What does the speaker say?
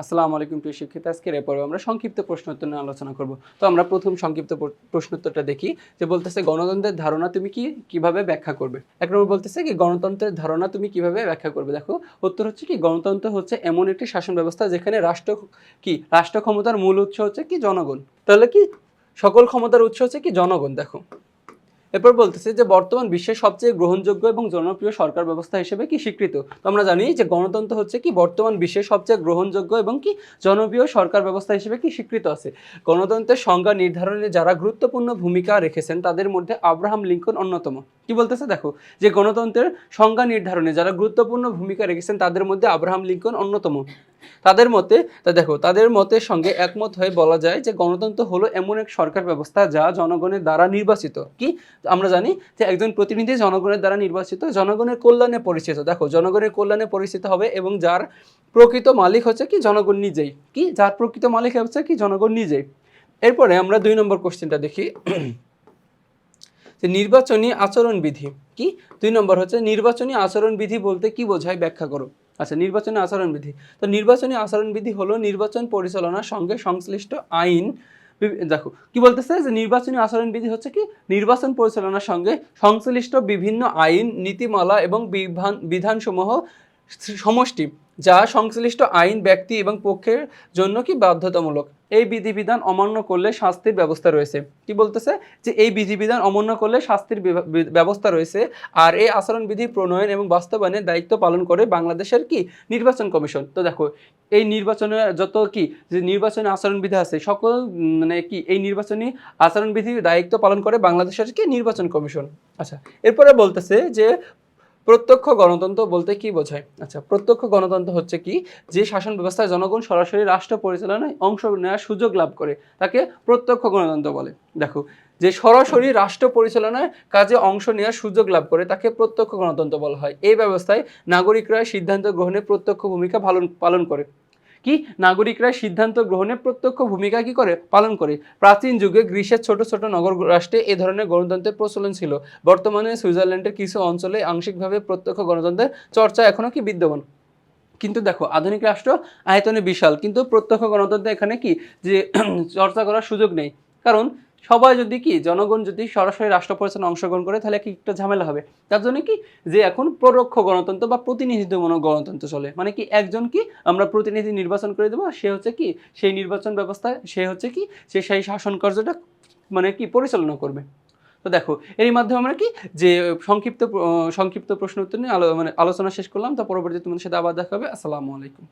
আসসালামু আলাইকুম প্রিয় শিক্ষার্থী। আজকের এই পর্বে আমরা সংক্ষিপ্ত প্রশ্ন উত্তর নিয়ে আলোচনা করব। তো আমরা প্রথম সংক্ষিপ্ত প্রশ্ন উত্তরটা দেখি যে বলতেছে গণতন্ত্রের ধারণা তুমি কিভাবে ব্যাখ্যা করবে? এক নম্বর বলতেছে কি গণতন্ত্রের ধারণা তুমি কিভাবে ব্যাখ্যা করবে? দেখো উত্তর হচ্ছে কি গণতন্ত্র হচ্ছে এমন একটি শাসন ব্যবস্থা যেখানে রাষ্ট্র ক্ষমতার মূল উৎস হচ্ছে কি জনগণ। তাহলে কি সকল ক্ষমতার উৎস হচ্ছে কি জনগণ। দেখো এরপর বলতেছে যে বর্তমান বিশ্বের সবচেয়ে গ্রহণযোগ্য এবং জনপ্রিয় সরকার ব্যবস্থা হিসেবে কি স্বীকৃত। তো আমরা জানি যে গণতন্ত্র হচ্ছে কি বর্তমান বিশ্বের সবচেয়ে গ্রহণযোগ্য এবং কি জনপ্রিয় সরকার ব্যবস্থা হিসেবে কি স্বীকৃত আছে। গণতন্ত্রের সংজ্ঞা নির্ধারণে যারা গুরুত্বপূর্ণ ভূমিকা রেখেছেন তাদের মধ্যে আব্রাহাম লিঙ্কন অন্যতম। কি বলতেছে দেখো যে গণতন্ত্রের সংজ্ঞা নির্ধারণে যারা গুরুত্বপূর্ণ ভূমিকা রেখেছেন তাদের মধ্যে আব্রাহাম লিঙ্কন অন্যতম। তাদের মতের সঙ্গে একমত হয়ে বলা যায় যে গণতন্ত্র হলো এমন এক সরকার ব্যবস্থা যা জনগণের দ্বারা নির্বাচিত। কি আমরা জানি যে একজন প্রতিনিধি জনগণের দ্বারা নির্বাচিত, জনগণের কল্যাণে পরিচিত। দেখো জনগণের কল্যাণে পরিচিত হবে এবং যার প্রকৃত মালিক হচ্ছে কি জনগণ নিজেই। যার প্রকৃত মালিক হচ্ছে কি জনগণ নিজেই। এরপরে আমরা 2 নম্বর কোশ্চেনটা দেখি যে নির্বাচনী আচরণবিধি কি। 2 নম্বর হচ্ছে নির্বাচনী আচরণবিধি বলতে কি বোঝায় ব্যাখ্যা করো। আচ্ছা, নির্বাচনী আচরণবিধি। তো নির্বাচনী আচরণবিধি হলো নির্বাচন পরিচালনার সঙ্গে সংশ্লিষ্ট আইন। দেখো কি বলতেছে যে নির্বাচনী আচরণবিধি হচ্ছে কি নির্বাচন পরিচালনার সঙ্গে সংশ্লিষ্ট বিভিন্ন আইন, নীতিমালা এবং বিধানসমূহ সমষ্টি যা সংশ্লিষ্ট আইন, ব্যক্তি এবং পক্ষের জন্য কি বাধ্যতামূলক। এই বিধিবিধান অমান্য করলে শাস্তির ব্যবস্থা রয়েছে। কি বলতেছে যে এই বিধিবিধান অমান্য করলে শাস্তির ব্যবস্থা রয়েছে। আর এই আচরণবিধি প্রণয়ন এবং বাস্তবায়নের দায়িত্ব পালন করে বাংলাদেশের কি নির্বাচন কমিশন। তো দেখো এই নির্বাচনের যত কি যে নির্বাচনী আচরণবিধি আছে সকল মানে কি এই নির্বাচনী আচরণবিধির দায়িত্ব পালন করে বাংলাদেশের কি নির্বাচন কমিশন। আচ্ছা, এরপরে বলতেছে যে প্রত্যক্ষ গণতন্ত্র বলতে কি বোঝায়। আচ্ছা, প্রত্যক্ষ গণতন্ত্র হচ্ছে কি যে শাসন ব্যবস্থায় জনগণ সরাসরি রাষ্ট্র পরিচালনায় অংশ নেওয়ার সুযোগ লাভ করে তাকে প্রত্যক্ষ গণতন্ত্র বলে। দেখো যে সরাসরি রাষ্ট্র পরিচালনায় কাজে অংশ নেওয়ার সুযোগ লাভ করে তাকে প্রত্যক্ষ গণতন্ত্র বলা হয়। এই ব্যবস্থায় নাগরিকরা সিদ্ধান্ত গ্রহণে প্রত্যক্ষ ভূমিকা পালন করে। কি নাগরিকরা সিদ্ধান্ত গ্রহণে প্রত্যক্ষ ভূমিকা কি করে পালন করে। প্রাচীন যুগে গ্রিসের ছোট ছোট নগর রাষ্ট্রে এ ধরনের গণতন্ত্রের প্রচলন ছিল। বর্তমানে সুইজারল্যান্ডের কিছু অঞ্চলে আংশিকভাবে প্রত্যক্ষ গণতন্ত্রের চর্চা এখনো কি বিদ্যমান। কিন্তু দেখো আধুনিক রাষ্ট্র আয়তনে বিশাল, কিন্তু প্রত্যক্ষ গণতন্ত্র এখানে কি যে চর্চা করার সুযোগ নেই। কারণ সবাই যদি কি জনগণ যদি সরাসরি রাষ্ট্র পরিচালনায় অংশগ্রহণ করে তাহলে কি একটা ঝামেলা হবে। তার জন্য কি যে এখন পরোক্ষ গণতন্ত্র বা প্রতিনিধিত্বমূলক গণতন্ত্র চলে। মানে কি একজন কি আমরা প্রতিনিধি নির্বাচন করে দেবো, সে হচ্ছে কি সেই নির্বাচন ব্যবস্থায় সে হচ্ছে কি সে সেই শাসন কার্যটা মানে কি পরিচালনা করবে। তো দেখো এর মাধ্যমে আমরা কি যে সংক্ষিপ্ত প্রশ্ন উত্তর নিয়ে আলোচনা শেষ করলাম। তো পরবর্তীতে তোমাদের সাথে আবার দেখা হবে। আসসালামু আলাইকুম।